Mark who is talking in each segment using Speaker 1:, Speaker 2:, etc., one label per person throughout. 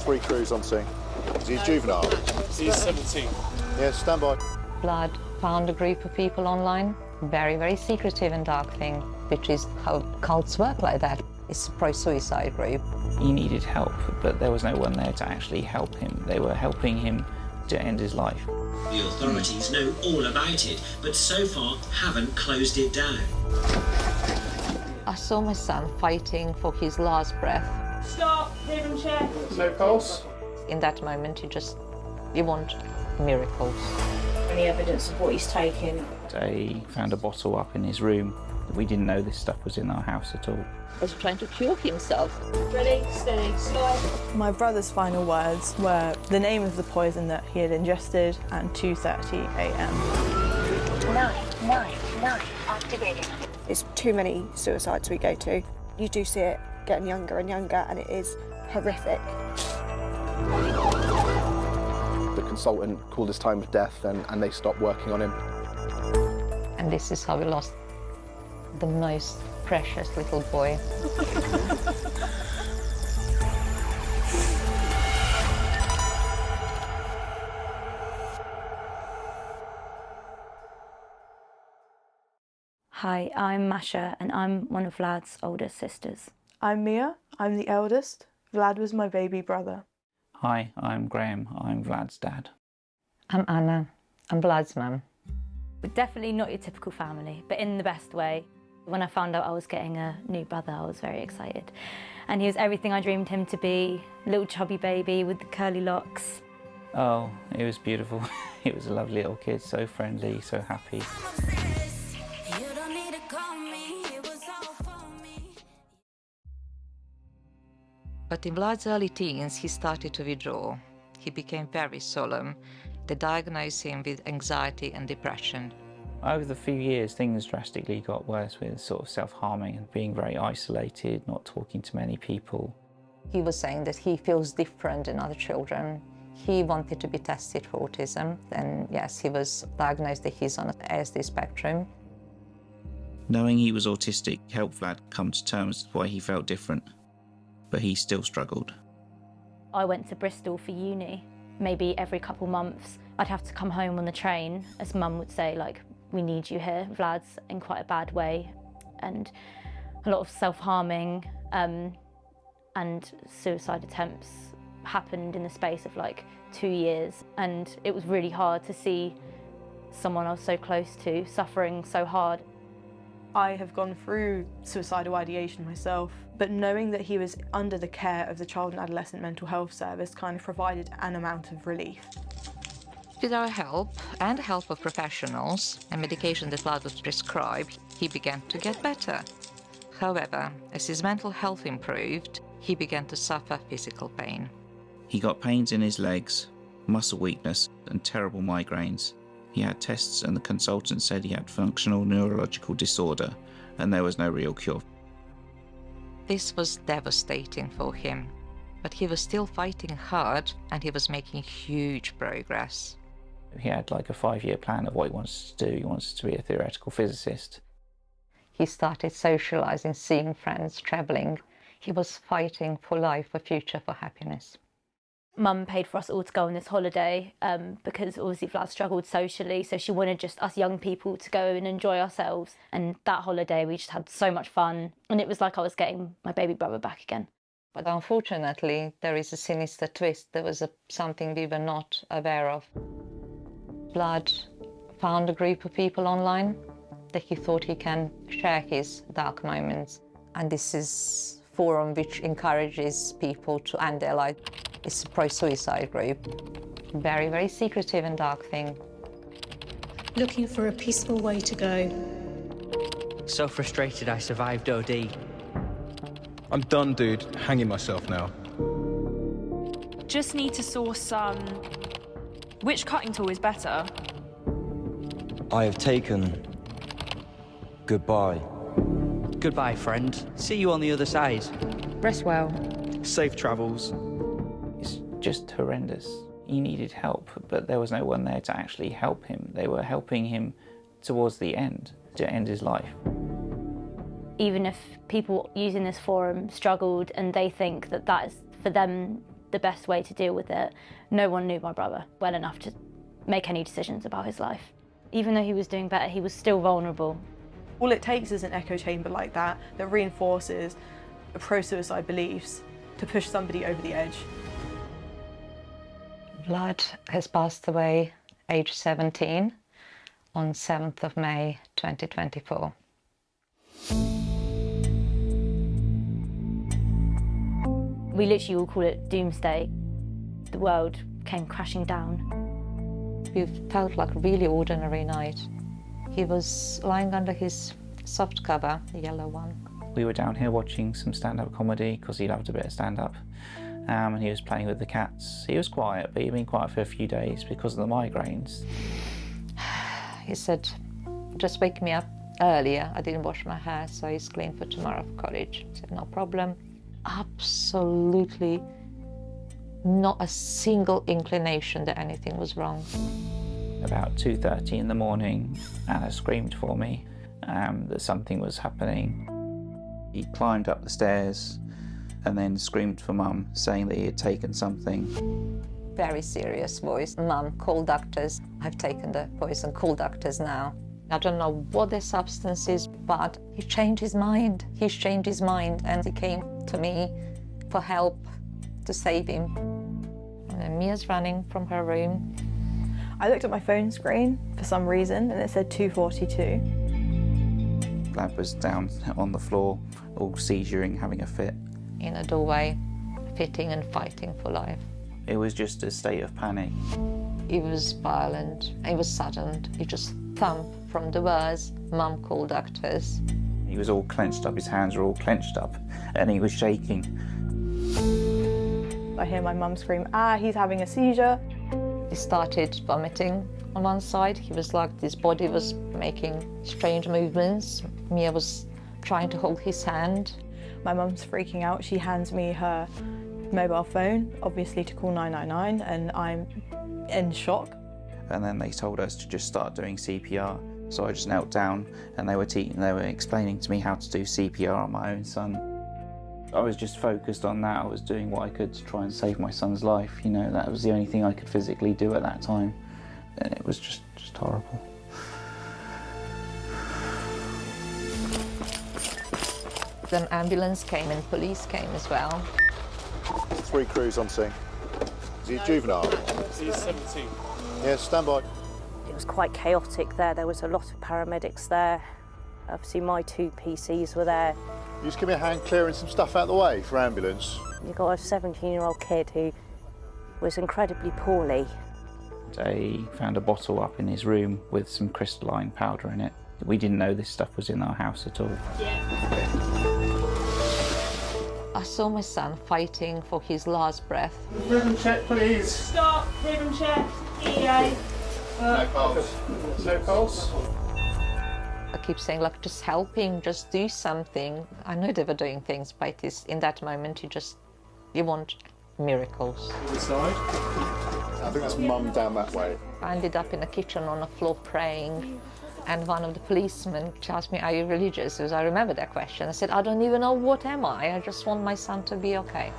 Speaker 1: 3 crews on scene. Is he a juvenile?
Speaker 2: He's 17.
Speaker 1: Yeah, stand by.
Speaker 3: Vlad found a group of people online, very, very secretive and dark thing, which is how cults work like that. It's a pro-suicide group.
Speaker 4: He needed help, but there was no one there to actually help him. They were helping him to end his life.
Speaker 5: The authorities know all about it, but so far haven't closed it down.
Speaker 3: I saw my son fighting for his last breath.
Speaker 6: Stop, hearing check.
Speaker 2: No pulse?
Speaker 3: In that moment, you want miracles.
Speaker 6: Any evidence of what he's taking?
Speaker 4: They found a bottle up in his room. We didn't know this stuff was in our house at all.
Speaker 3: He was trying to cure himself.
Speaker 6: Ready, steady, slide.
Speaker 7: My brother's final words were the name of the poison that he had ingested and 2:30 a.m.
Speaker 8: 999 activating.
Speaker 9: It's too many suicides we go to. You do see it getting younger and younger, and it is horrific.
Speaker 10: The consultant called his time of death and they stopped working on him.
Speaker 3: And this is how we lost the most precious little boy.
Speaker 11: Hi, I'm Masha and I'm one of Vlad's oldest sisters.
Speaker 7: I'm Mia, I'm the eldest. Vlad was my baby brother.
Speaker 4: Hi, I'm Graham. I'm Vlad's dad.
Speaker 3: I'm Anna. I'm Vlad's mum.
Speaker 11: We're definitely not your typical family, but in the best way. When I found out I was getting a new brother, I was very excited. And he was everything I dreamed him to be, little chubby baby with the curly locks.
Speaker 4: Oh, it was beautiful. He was a lovely little kid, so friendly, so happy.
Speaker 3: But in Vlad's early teens, he started to withdraw. He became very solemn. They diagnosed him with anxiety and depression.
Speaker 4: Over the few years, things drastically got worse with sort of self-harming and being very isolated, not talking to many people.
Speaker 3: He was saying that he feels different than other children. He wanted to be tested for autism, and yes, he was diagnosed that he's on the ASD spectrum.
Speaker 4: Knowing he was autistic helped Vlad come to terms with why he felt different, but he still struggled.
Speaker 11: I went to Bristol for uni. Maybe every couple months, I'd have to come home on the train, as Mum would say, like, we need you here. Vlad's in quite a bad way, and a lot of self-harming and suicide attempts happened in the space of like 2 years, and it was really hard to see someone I was so close to suffering so hard.
Speaker 7: I have gone through suicidal ideation myself, but knowing that he was under the care of the Child and Adolescent Mental Health Service kind of provided an amount of relief.
Speaker 3: With our help and the help of professionals and medication that Vlad was prescribed, he began to get better. However, as his mental health improved, he began to suffer physical pain.
Speaker 4: He got pains in his legs, muscle weakness, and terrible migraines. He had tests and the consultant said he had functional neurological disorder and there was no real cure.
Speaker 3: This was devastating for him, but he was still fighting hard and he was making huge progress.
Speaker 4: He had like a 5-year plan of what he wants to do. He wants to be a theoretical physicist.
Speaker 3: He started socializing, seeing friends, traveling. He was fighting for life, for future, for happiness.
Speaker 11: Mum paid for us all to go on this holiday because obviously Vlad struggled socially, so she wanted just us young people to go and enjoy ourselves. And that holiday we just had so much fun, and it was like I was getting my baby brother back again.
Speaker 3: But unfortunately, there is a sinister twist. There was something we were not aware of. Vlad found a group of people online that he thought he can share his dark moments. And this is a forum which encourages people to end their life. It's a pro-suicide group. Very, very secretive and dark thing.
Speaker 8: Looking for a peaceful way to go.
Speaker 12: So frustrated I survived OD.
Speaker 13: I'm done, dude. Hanging myself now.
Speaker 6: Just need to source some... Which cutting tool is better?
Speaker 14: I have taken... Goodbye.
Speaker 12: Goodbye, friend. See you on the other side.
Speaker 6: Rest well.
Speaker 13: Safe travels.
Speaker 4: It's just horrendous. He needed help, but there was no one there to actually help him. They were helping him towards the end, to end his life.
Speaker 11: Even if people using this forum struggled and they think that that is for them the best way to deal with it. No one knew my brother well enough to make any decisions about his life. Even though he was doing better, he was still vulnerable.
Speaker 7: All it takes is an echo chamber like that that reinforces pro-suicide beliefs to push somebody over the edge.
Speaker 3: Vlad has passed away age 17 on 7th of May 2024.
Speaker 11: We literally all call it doomsday. The world came crashing down.
Speaker 3: It felt like a really ordinary night. He was lying under his soft cover, the yellow one.
Speaker 4: We were down here watching some stand-up comedy because he loved a bit of stand-up, and he was playing with the cats. He was quiet, but he'd been quiet for a few days because of the migraines.
Speaker 3: He said, just wake me up earlier. I didn't wash my hair, so it's clean for tomorrow for college. I said, no problem. Absolutely not a single inclination that anything was wrong.
Speaker 4: About 2:30 in the morning, Anna screamed for me that something was happening. He climbed up the stairs and then screamed for Mum, saying that he had taken something.
Speaker 3: Very serious voice. Mum, call doctors. I've taken the poison, call doctors now. I don't know what the substance is, but he changed his mind. He's changed his mind, and he came to me for help to save him. And then Mia's running from her room.
Speaker 7: I looked at my phone screen for some reason and it said 2:42.
Speaker 4: Vlad was down on the floor, all seizuring, having a fit.
Speaker 3: In a doorway, fitting and fighting for life.
Speaker 4: It was just a state of panic.
Speaker 3: It was violent, it was sudden. He just thumped from the words, Mum, call doctors.
Speaker 4: He was all clenched up, his hands were all clenched up, and he was shaking.
Speaker 7: I hear my mum scream, he's having a seizure.
Speaker 3: He started vomiting on one side. He was like, his body was making strange movements. Mia was trying to hold his hand.
Speaker 7: My mum's freaking out. She hands me her mobile phone, obviously to call 999, and I'm in shock.
Speaker 4: And then they told us to just start doing CPR. So I just knelt down and they were explaining to me how to do CPR on my own son. I was just focused on that. I was doing what I could to try and save my son's life. You know, that was the only thing I could physically do at that time. And it was just horrible.
Speaker 3: Then ambulance came and police came as well.
Speaker 1: 3 crews on scene. Is he a juvenile?
Speaker 2: He's 17.
Speaker 1: Yes, stand by.
Speaker 15: It was quite chaotic there. There was a lot of paramedics there. Obviously, my 2 PCs were there.
Speaker 1: You just give me a hand clearing some stuff out of the way for ambulance.
Speaker 15: You've got a 17-year-old kid who was incredibly poorly.
Speaker 4: They found a bottle up in his room with some crystalline powder in it. We didn't know this stuff was in our house at all.
Speaker 3: I saw my son fighting for his last breath.
Speaker 2: Rhythm check, please.
Speaker 6: Stop, rhythm check, EA.
Speaker 2: No pulse. No pulse.
Speaker 3: I keep saying, like, just help him, just do something. I know they were doing things, but in that moment, you want miracles.
Speaker 2: Inside.
Speaker 1: I think that's Mum down that way.
Speaker 3: I ended up in the kitchen on the floor praying, and one of the policemen asked me, are you religious? Because I remember that question. I said, I don't even know what am I just want my son to be okay.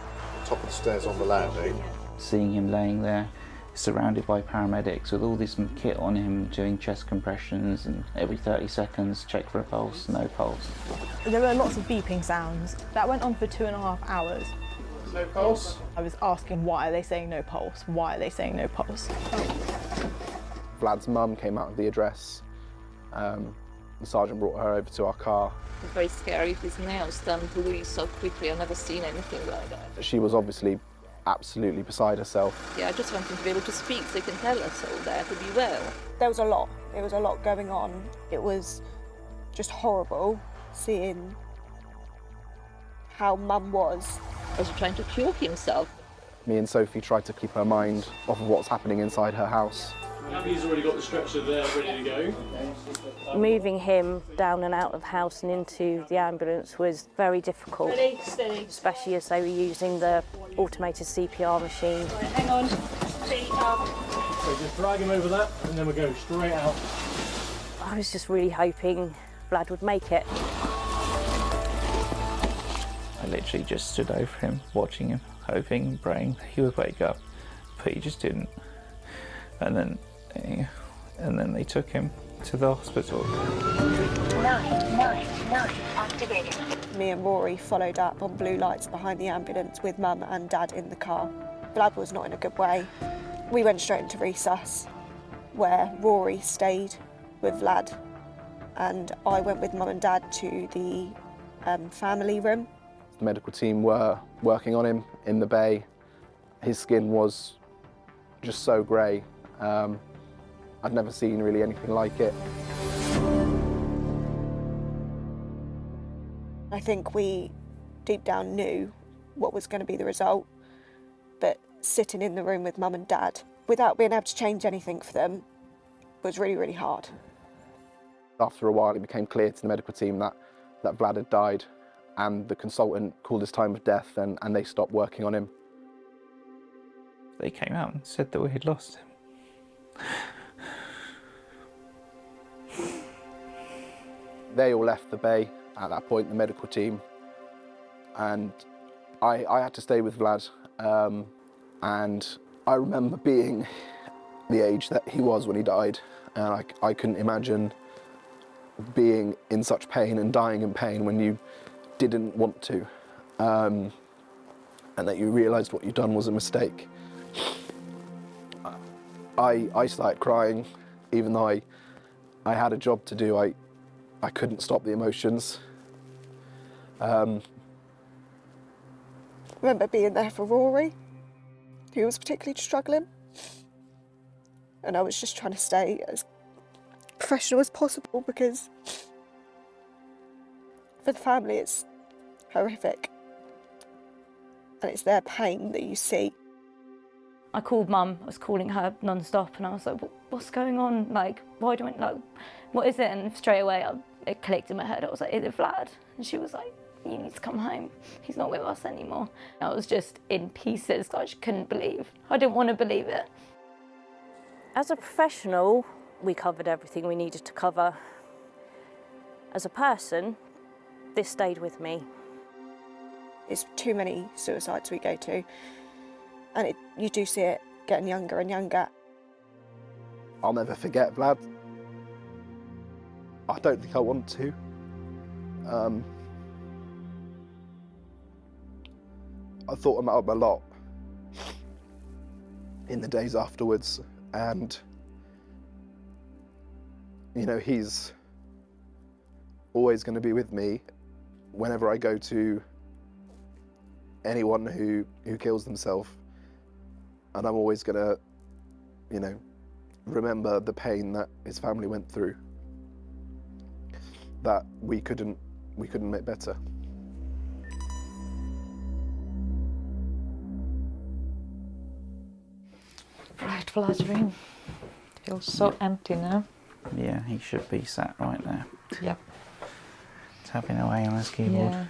Speaker 1: Top of the stairs on the landing.
Speaker 4: Seeing him laying there, surrounded by paramedics with all this kit on him, doing chest compressions, and every 30 seconds check for a pulse, no pulse.
Speaker 7: There were lots of beeping sounds. That went on for 2.5 hours.
Speaker 2: No pulse.
Speaker 7: I was asking, why are they saying no pulse? Why are they saying no pulse?
Speaker 10: Vlad's mum came out of the address. The sergeant brought her over to our car.
Speaker 3: It was very scary. His nails done blue so quickly. I've never seen anything like that.
Speaker 10: She was obviously absolutely beside herself.
Speaker 3: Yeah, I just want him to be able to speak so he can tell us all that, to be well.
Speaker 9: There was a lot. There was a lot going on. It was just horrible seeing how Mum was.
Speaker 3: I was trying to cure himself.
Speaker 10: Me and Sophie tried to keep her mind off of what's happening inside her house.
Speaker 2: Abby's already got the stretcher there ready to go.
Speaker 15: Moving him down and out of the house and into the ambulance was very difficult.
Speaker 6: Steady, steady.
Speaker 15: Especially as they were using the automated CPR machine.
Speaker 6: Right, hang on. Feet up.
Speaker 2: So just drag him over that and then we'll go straight out.
Speaker 15: I was just really hoping Vlad would make it.
Speaker 4: I literally just stood over him, watching him, hoping and praying he would wake up, but he just didn't. And then they took him to the hospital.
Speaker 9: 999 activated. Me and Rory followed up on blue lights behind the ambulance with Mum and Dad in the car. Vlad was not in a good way. We went straight into resus, where Rory stayed with Vlad, and I went with Mum and Dad to the family room.
Speaker 10: The medical team were working on him in the bay. His skin was just so grey. I'd never seen really anything like it.
Speaker 9: I think we deep down knew what was going to be the result, but sitting in the room with Mum and Dad without being able to change anything for them was really, really hard.
Speaker 10: After a while, it became clear to the medical team that Vlad had died, and the consultant called his time of death, and they stopped working on him.
Speaker 4: They came out and said that we had lost him.
Speaker 10: They all left the bay at that point, the medical team, and I had to stay with Vlad. And I remember being the age that he was when he died, and I couldn't imagine being in such pain and dying in pain when you didn't want to, and that you realised what you'd done was a mistake. I started crying, even though I had a job to do. I couldn't stop the emotions.
Speaker 9: I remember being there for Rory, who was particularly struggling, and I was just trying to stay as professional as possible, because for the family it's horrific, and it's their pain that you see.
Speaker 11: I called Mum. I was calling her non-stop, and I was like, what's going on? Like, why do I, like, what is it? And straight away it clicked in my head. I was like, is it Vlad? And she was like, you need to come home. He's not with us anymore. I was just in pieces. I just couldn't believe. I didn't want to believe it.
Speaker 15: As a professional, we covered everything we needed to cover. As a person, this stayed with me.
Speaker 9: It's too many suicides we go to, and you do see it getting younger and younger.
Speaker 10: I'll never forget Vlad. I don't think I want to. I thought about him a lot in the days afterwards, and you know, he's always going to be with me whenever I go to anyone who kills themselves, and I'm always going to, you know, remember the pain that his family went through, that we couldn't make better.
Speaker 3: Right, Vlad's room feels so empty now.
Speaker 4: Yeah, he should be sat right there.
Speaker 3: Yep.
Speaker 4: Tapping away on his keyboard.
Speaker 3: Yeah.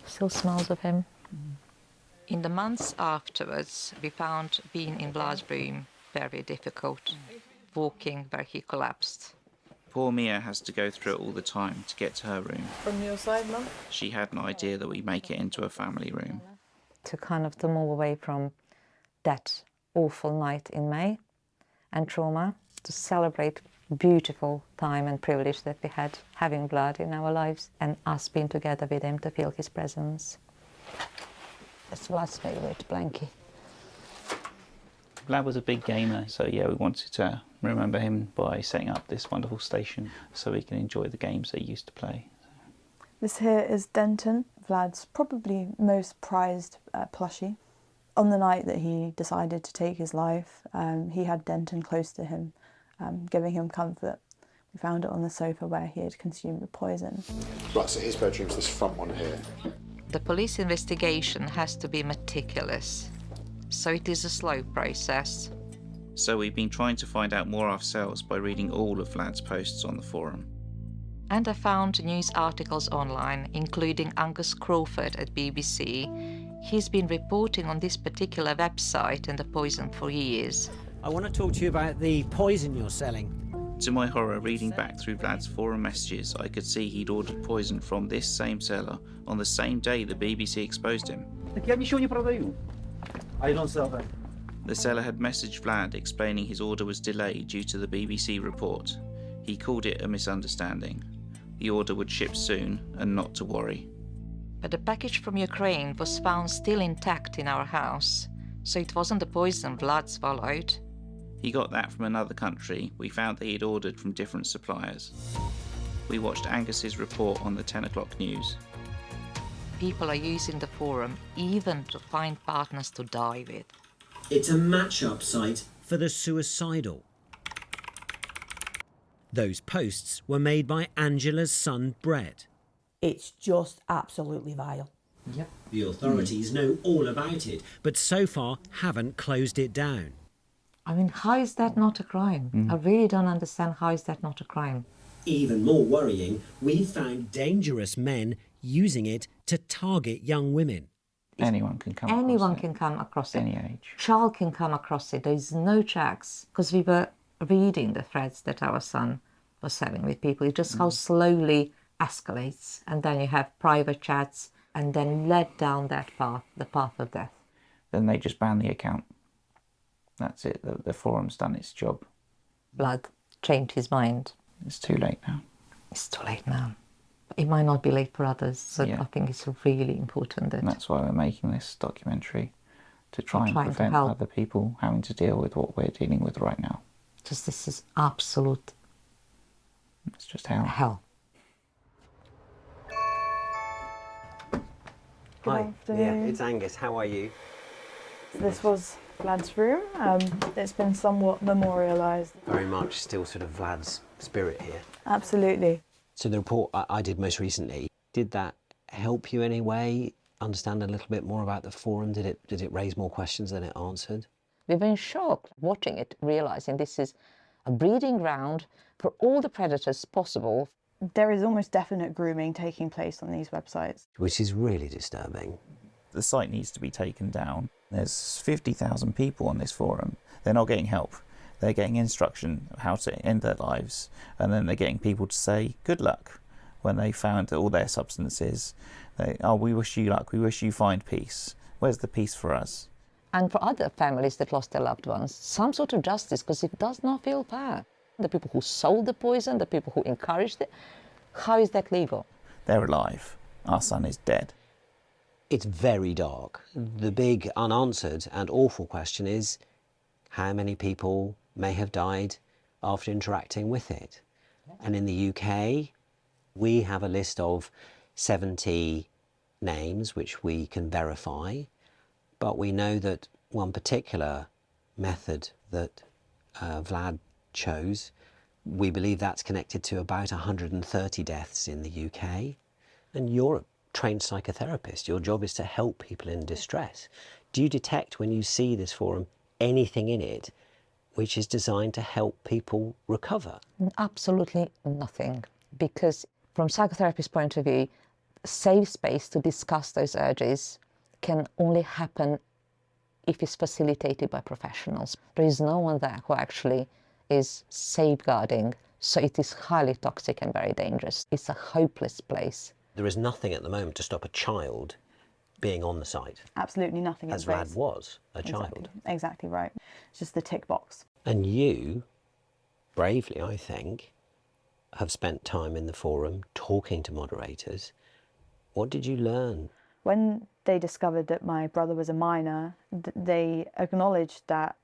Speaker 3: Still smells of him. In the months afterwards, we found being in Vlad's room very difficult, walking where he collapsed.
Speaker 4: Poor Mia has to go through it all the time to get to her room.
Speaker 7: From your side, Mum?
Speaker 4: She had an idea that we make it into a family room.
Speaker 3: To move away from that awful night in May and trauma, to celebrate beautiful time and privilege that we had having Vlad in our lives and us being together with him to feel his presence. That's Vlad's favourite blankie.
Speaker 4: Vlad was a big gamer, so yeah, we wanted to remember him by setting up this wonderful station so we can enjoy the games they used to play.
Speaker 7: This here is Denton, Vlad's probably most prized plushie. On the night that he decided to take his life, he had Denton close to him, giving him comfort. We found it on the sofa where he had consumed the poison.
Speaker 1: Right, so his bedroom's this front one here.
Speaker 3: The police investigation has to be meticulous, so it is a slow process.
Speaker 4: So we've been trying to find out more ourselves by reading all of Vlad's posts on the forum.
Speaker 3: And I found news articles online, including Angus Crawford at BBC. He's been reporting on this particular website and the poison for years.
Speaker 16: I want to talk to you about the poison you're selling.
Speaker 4: To my horror, reading back through Vlad's forum messages, I could see he'd ordered poison from this same seller on the same day the BBC exposed him.
Speaker 16: I don't sell them.
Speaker 4: The seller had messaged Vlad explaining his order was delayed due to the BBC report. He called it a misunderstanding. The order would ship soon and not to worry.
Speaker 3: But the package from Ukraine was found still intact in our house, so it wasn't the poison Vlad swallowed.
Speaker 4: He got that from another country. We found that he'd ordered from different suppliers. We watched Angus's report on the 10 o'clock news.
Speaker 3: People are using the forum even to find partners to die with.
Speaker 5: It's a match-up site for the suicidal. Those posts were made by Angela's son, Brett.
Speaker 17: It's just absolutely vile.
Speaker 5: Yep. The authorities know all about it, but so far haven't closed it down.
Speaker 3: I mean, how is that not a crime? I really don't understand how is that not a crime.
Speaker 5: Even more worrying, we've found dangerous men using it to target young women.
Speaker 4: Anyone can come
Speaker 3: across it.
Speaker 4: Any age.
Speaker 3: Child can come across it. There is no checks. Because we were reading the threads that our son was having with people. It's just how slowly escalates. And then you have private chats and then led down that path, the path of death.
Speaker 4: Then they just ban the account. That's it. The forum's done its job.
Speaker 3: Vlad changed his mind.
Speaker 4: It's too late now.
Speaker 3: It's too late now. It might not be late for others, so I think it's really important that...
Speaker 4: And that's why we're making this documentary, to try and prevent other people having to deal with what we're dealing with right now.
Speaker 3: Just this is absolute...
Speaker 4: It's just hell.
Speaker 3: Hell.
Speaker 18: Hi, yeah, it's Angus. How are you?
Speaker 7: This was Vlad's room. It's been somewhat memorialised.
Speaker 18: Very much still sort of Vlad's spirit here.
Speaker 7: Absolutely.
Speaker 18: So the report I did most recently, did that help you in any way understand a little bit more about the forum? Did it raise more questions than it answered?
Speaker 3: We were in shock watching it, realising this is a breeding ground for all the predators possible.
Speaker 7: There is almost definite grooming taking place on these websites.
Speaker 18: Which is really disturbing.
Speaker 4: The site needs to be taken down. There's 50,000 people on this forum. They're not getting help. They're getting instruction of how to end their lives, and then they're getting people to say good luck when they found all their substances. We wish you luck, we wish you find peace. Where's the peace for us?
Speaker 3: And for other families that lost their loved ones, some sort of justice, because it does not feel fair. The people who sold the poison, the people who encouraged it, how is that legal?
Speaker 4: They're alive. Our son is dead.
Speaker 18: It's very dark. The big unanswered and awful question is, how many people may have died after interacting with it? And in the UK, we have a list of 70 names which we can verify, but we know that one particular method that Vlad chose, we believe that's connected to about 130 deaths in the UK. And you're a trained psychotherapist. Your job is to help people in distress. Do you detect, when you see this forum, anything in it which is designed to help people recover?
Speaker 3: Absolutely nothing, because from psychotherapist's point of view, safe space to discuss those urges can only happen if it's facilitated by professionals. There is no one there who actually is safeguarding, so it is highly toxic and very dangerous. It's a hopeless place.
Speaker 18: There is nothing at the moment to stop a child being on the site.
Speaker 7: Absolutely nothing.
Speaker 18: As Vlad was a child.
Speaker 7: Exactly right. It's just the tick box.
Speaker 18: And you, bravely I think, have spent time in the forum talking to moderators. What did you learn?
Speaker 7: When they discovered that my brother was a minor, they acknowledged that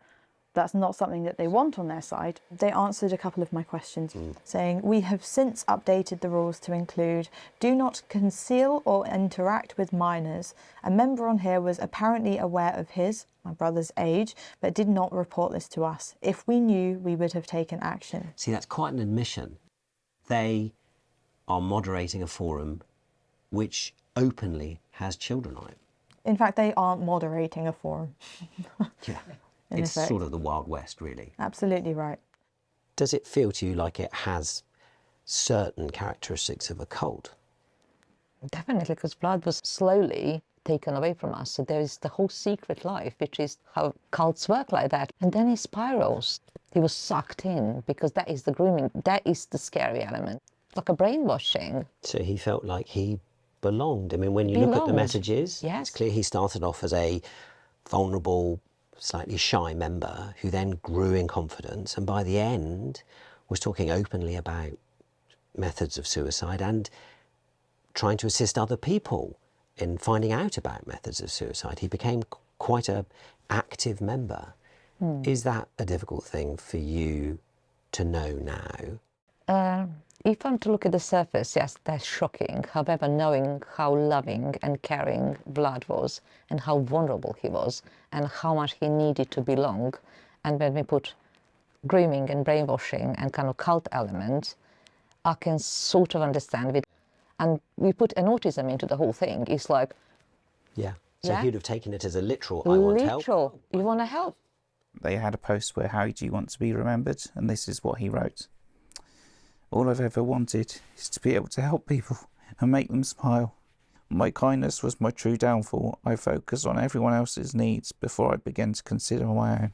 Speaker 7: that's not something that they want on their site. They answered a couple of my questions, saying, we have since updated the rules to include, do not conceal or interact with minors. A member on here was apparently aware of my brother's age, but did not report this to us. If we knew, we would have taken action.
Speaker 18: See, that's quite an admission. They are moderating a forum which openly has children on it.
Speaker 7: In fact, they aren't moderating a forum.
Speaker 18: Yeah. It's sort of the Wild West, really.
Speaker 7: Absolutely right.
Speaker 18: Does it feel to you like it has certain characteristics of a cult?
Speaker 3: Definitely, because Vlad was slowly taken away from us. So there is the whole secret life, which is how cults work like that. And then it spirals. He was sucked in because that is the grooming, that is the scary element, like a brainwashing.
Speaker 18: So he felt like he belonged. I mean, when you look at the messages,
Speaker 3: yes.
Speaker 18: It's clear he started off as a vulnerable, slightly shy member who then grew in confidence, and by the end was talking openly about methods of suicide and trying to assist other people in finding out about methods of suicide. He became quite an active member. Is that a difficult thing for you to know now?
Speaker 3: If I'm to look at the surface, yes, that's shocking. However, knowing how loving and caring Vlad was and how vulnerable he was and how much he needed to belong, and when we put grooming and brainwashing and kind of cult element, I can sort of understand it. And we put an autism into the whole thing. It's like...
Speaker 18: Yeah. So
Speaker 3: Yeah.
Speaker 18: he'd have taken it as a literal, I want help.
Speaker 3: Literal. You want to help?
Speaker 4: They had a post where, how do you want to be remembered? And this is what he wrote. All I've ever wanted is to be able to help people and make them smile. My kindness was my true downfall. I focused on everyone else's needs before I began to consider my own.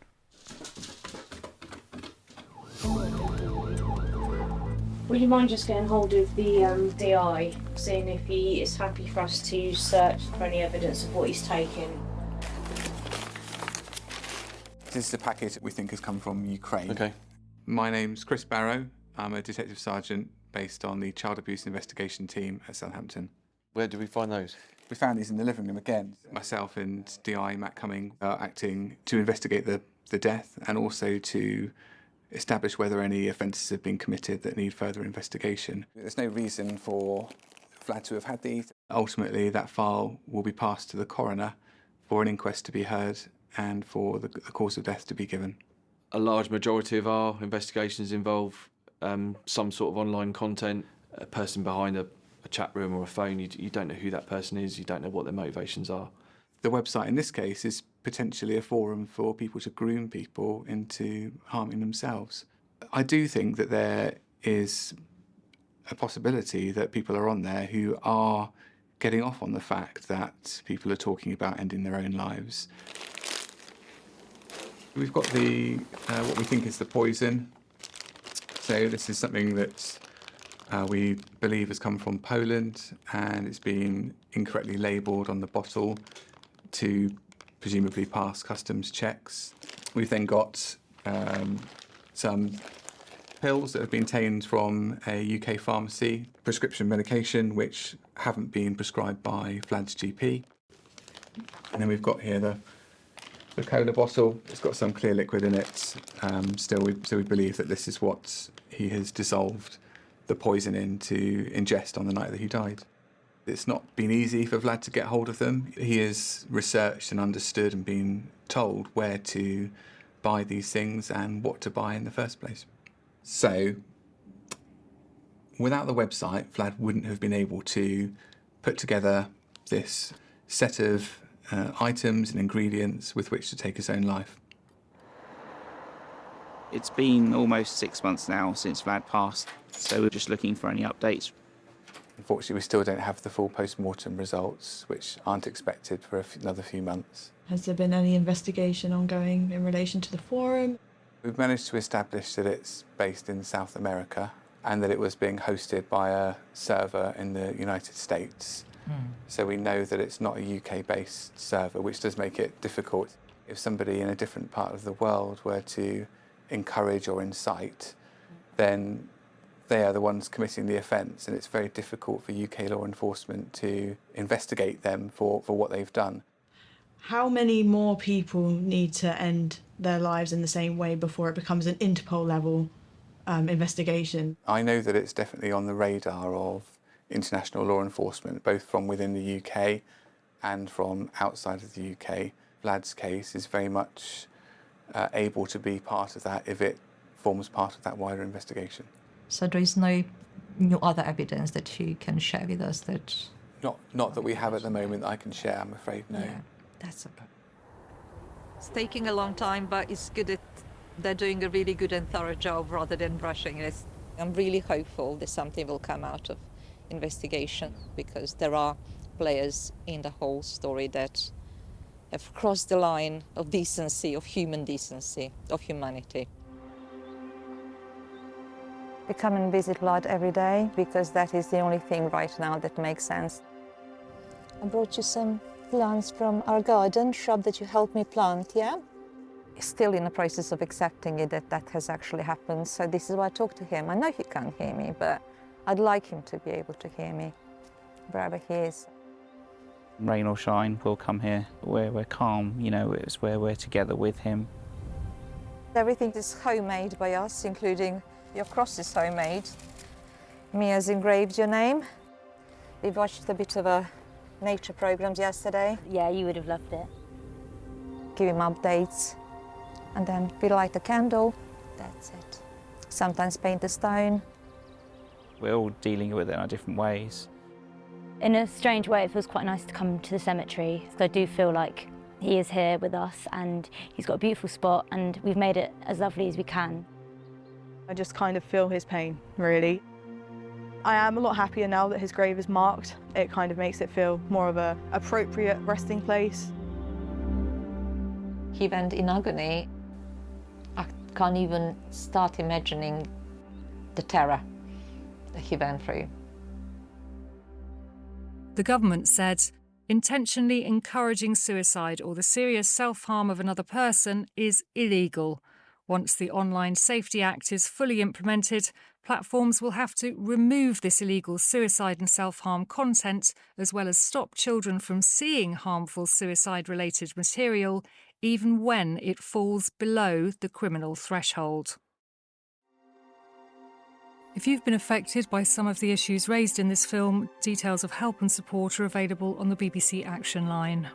Speaker 15: Would you mind just getting hold of the DI, seeing if he is happy for us to search for any evidence of what he's taken?
Speaker 16: This is a package we think has come from Ukraine.
Speaker 19: Okay.
Speaker 16: My name's Chris Barrow. I'm a detective sergeant based on the Child Abuse Investigation Team at Southampton.
Speaker 19: Where did we find those?
Speaker 16: We found these in the living room again. Myself and DI Matt Cumming are acting to investigate the death and also to establish whether any offences have been committed that need further investigation. There's no reason for Vlad to have had these. Ultimately, that file will be passed to the coroner for an inquest to be heard and for the cause of death to be given.
Speaker 19: A large majority of our investigations involve some sort of online content, a person behind a chat room or a phone. You don't know who that person is, you don't know what their motivations are.
Speaker 16: The website in this case is potentially a forum for people to groom people into harming themselves. I do think that there is a possibility that people are on there who are getting off on the fact that people are talking about ending their own lives. We've got the what we think is the poison. So this is something that we believe has come from Poland, and it's been incorrectly labelled on the bottle to presumably pass customs checks. We've then got some pills that have been taken from a UK pharmacy, prescription medication which haven't been prescribed by Vlad's GP. And then we've got here the cola bottle. It's got some clear liquid in it. So we believe that this is what he has dissolved the poison in to ingest on the night that he died. It's not been easy for Vlad to get hold of them. He has researched and understood and been told where to buy these things and what to buy in the first place. So, without the website, Vlad wouldn't have been able to put together this set of items and ingredients with which to take his own life.
Speaker 4: It's been almost 6 months now since Vlad passed, so we're just looking for any updates.
Speaker 16: Unfortunately, we still don't have the full post-mortem results, which aren't expected for another few months.
Speaker 7: Has there been any investigation ongoing in relation to the forum?
Speaker 16: We've managed to establish that it's based in South America and that it was being hosted by a server in the United States. So we know that it's not a UK-based server, which does make it difficult. If somebody in a different part of the world were to encourage or incite, then they are the ones committing the offence, and it's very difficult for UK law enforcement to investigate them for what they've done.
Speaker 7: How many more people need to end their lives in the same way before it becomes an Interpol-level investigation?
Speaker 16: I know that it's definitely on the radar of international law enforcement, both from within the UK and from outside of the UK. Vlad's case is very much able to be part of that if it forms part of that wider investigation.
Speaker 3: So there is no new other evidence that you can share with us that...
Speaker 16: Not that we have at the moment that I can share, I'm afraid, no.
Speaker 3: Yeah, that's okay. It's taking a long time, but it's good that they're doing a really good and thorough job rather than rushing it. I'm really hopeful that something will come out of investigation, because there are players in the whole story that have crossed the line of decency, of human decency, of humanity. We come and visit Vlad every day because that is the only thing right now that makes sense. I brought you some plants from our garden, shrub that you helped me plant, yeah? Still in the process of accepting it that has actually happened, so this is why I talk to him. I know he can't hear me, but I'd like him to be able to hear me, wherever he is.
Speaker 4: Rain or shine, we'll come here where we're calm, you know, it's where we're together with him.
Speaker 3: Everything is homemade by us, including your cross is homemade. Mia's engraved your name. We watched a bit of a nature programs yesterday.
Speaker 11: Yeah, you would have loved it.
Speaker 3: Give him updates. And then we light a candle. That's it. Sometimes paint a stone.
Speaker 4: We're all dealing with it in our different ways.
Speaker 11: In a strange way, it feels quite nice to come to the cemetery. So I do feel like he is here with us and he's got a beautiful spot and we've made it as lovely as we can.
Speaker 20: I just kind of feel his pain, really. I am a lot happier now that his grave is marked. It kind of makes it feel more of an appropriate resting place.
Speaker 3: He went in agony. I can't even start imagining the terror that he went through.
Speaker 21: The government said, intentionally encouraging suicide or the serious self-harm of another person is illegal. Once the Online Safety Act is fully implemented, platforms will have to remove this illegal suicide and self-harm content, as well as stop children from seeing harmful suicide-related material, even when it falls below the criminal threshold. If you've been affected by some of the issues raised in this film, details of help and support are available on the BBC Action Line.